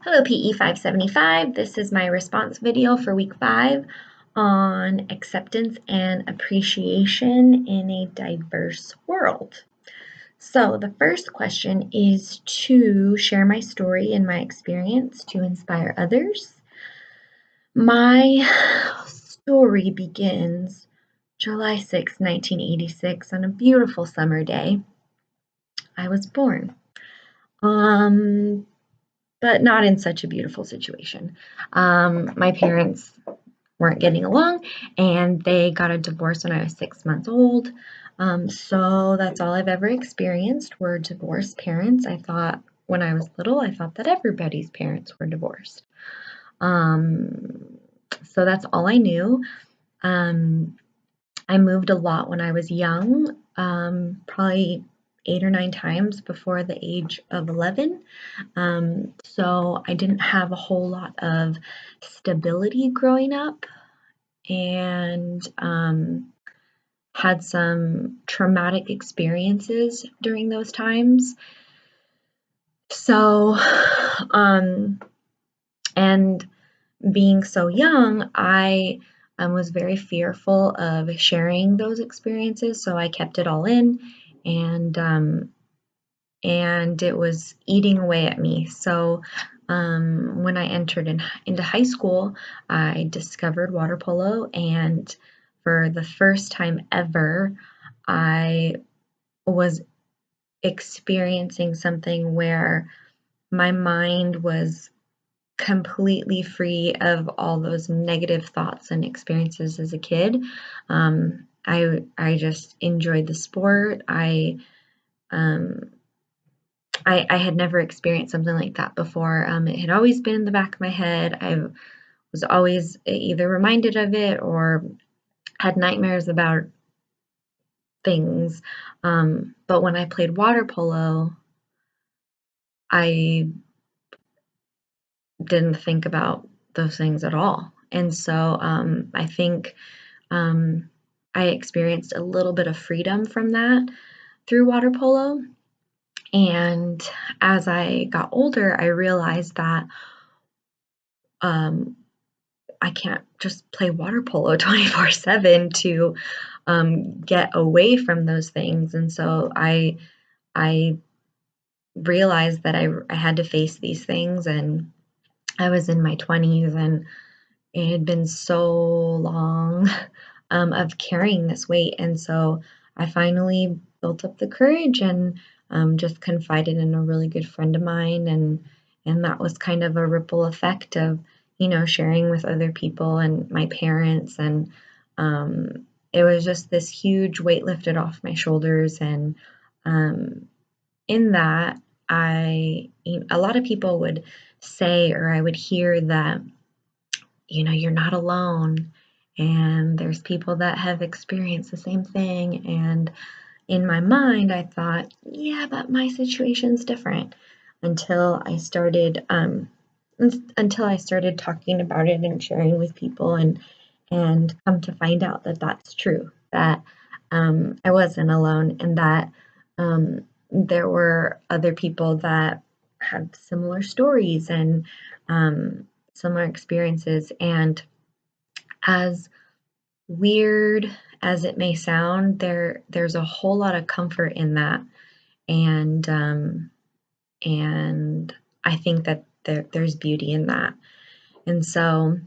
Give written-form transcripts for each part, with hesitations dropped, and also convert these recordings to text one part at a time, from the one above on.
Hello PE 575. This is my response video for week 5 on acceptance and appreciation in a diverse world. So the first question is to share my story and my experience to inspire others. My story begins July 6, 1986, on a beautiful summer day. I was born. But not in such a beautiful situation. My parents weren't getting along and they got a divorce when I was 6 months old. So that's all I've ever experienced were divorced parents. I thought when I was little, I thought that everybody's parents were divorced. So that's all I knew. I moved a lot when I was young, probably 8 or 9 times before the age of 11. So I didn't have a whole lot of stability growing up and had some traumatic experiences during those times. So, and being so young, I was very fearful of sharing those experiences, so I kept it all in, and it was eating away at me. So when I entered into high school, I discovered water polo, and for the first time ever, I was experiencing something where my mind was completely free of all those negative thoughts and experiences as a kid. I just enjoyed the sport. I had never experienced something like that before. It had always been in the back of my head. I was always either reminded of it or had nightmares about things. But when I played water polo, I didn't think about those things at all. And so I think I experienced a little bit of freedom from that through water polo. And as I got older, I realized that I can't just play water polo 24/7 to get away from those things. And so I realized that I had to face these things, and I was in my 20s, and it had been so long of carrying this weight. And so I finally built up the courage and just confided in a really good friend of mine. And that was kind of a ripple effect of, sharing with other people and my parents. And it was just this huge weight lifted off my shoulders. And in that, a lot of people would say, or I would hear that, you're not alone, and there's people that have experienced the same thing. And in my mind, I thought, yeah, but my situation's different, until I started talking about it and sharing with people, and come to find out that that's true, that I wasn't alone, and that there were other people that had similar stories and similar experiences. And as weird as it may sound, there's a whole lot of comfort in that. And I think that there's beauty in that. And so,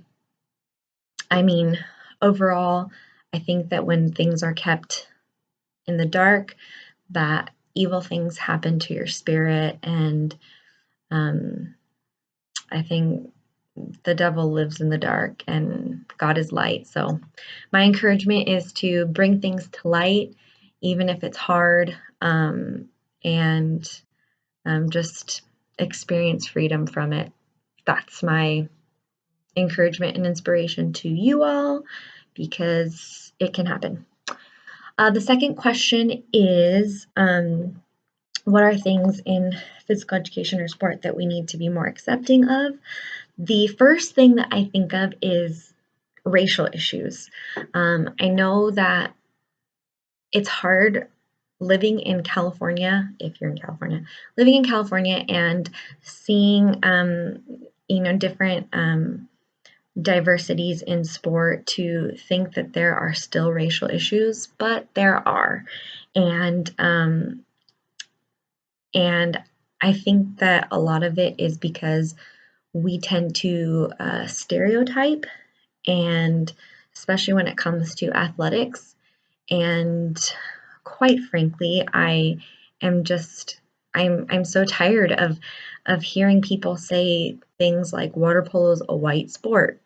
I mean, overall, I think that when things are kept in the dark, that evil things happen to your spirit. And I think the devil lives in the dark and God is light. So my encouragement is to bring things to light, even if it's hard, and just experience freedom from it. That's my encouragement and inspiration to you all, because it can happen. The second question is, what are things in physical education or sport that we need to be more accepting of? The first thing that I think of is racial issues. I know that it's hard living in California, if you're in California, living in California and seeing different diversities in sport to think that there are still racial issues, but there are. And and I think that a lot of it is because we tend to stereotype, and especially when it comes to athletics. And quite frankly, am just I'm so tired of hearing people say things like water polo is a white sport.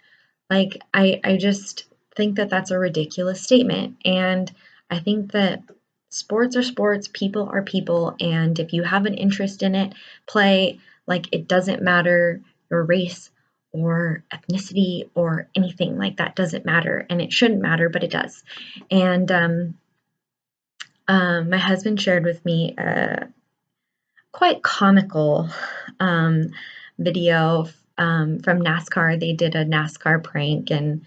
Like I just think that that's a ridiculous statement. And I think that sports are sports, people are people, and if you have an interest in it, play. Like, it doesn't matter your race or ethnicity or anything like that doesn't matter, and it shouldn't matter, but it does. And my husband shared with me a quite comical um, video from NASCAR. They did a NASCAR prank, and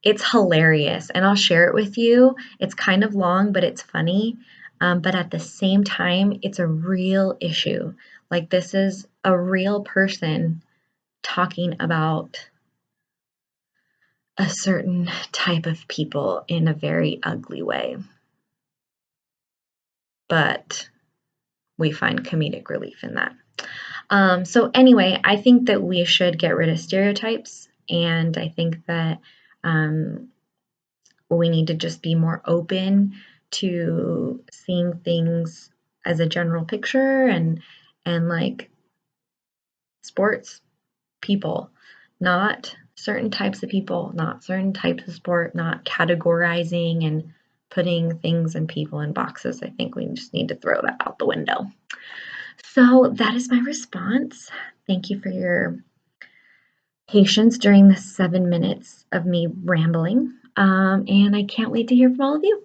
it's hilarious, and I'll share it with you. It's kind of long, but it's funny. But at the same time, it's a real issue. Like, this is a real person talking about a certain type of people in a very ugly way. But we find comedic relief in that. So anyway, I think that we should get rid of stereotypes, and I think that um, we need to just be more open to seeing things as a general picture, and like sports people, not certain types of people, not certain types of sport, not categorizing and putting things and people in boxes. I think we just need to throw that out the window. So that is my response. Thank you for your patience during the 7 minutes of me rambling. And I can't wait to hear from all of you.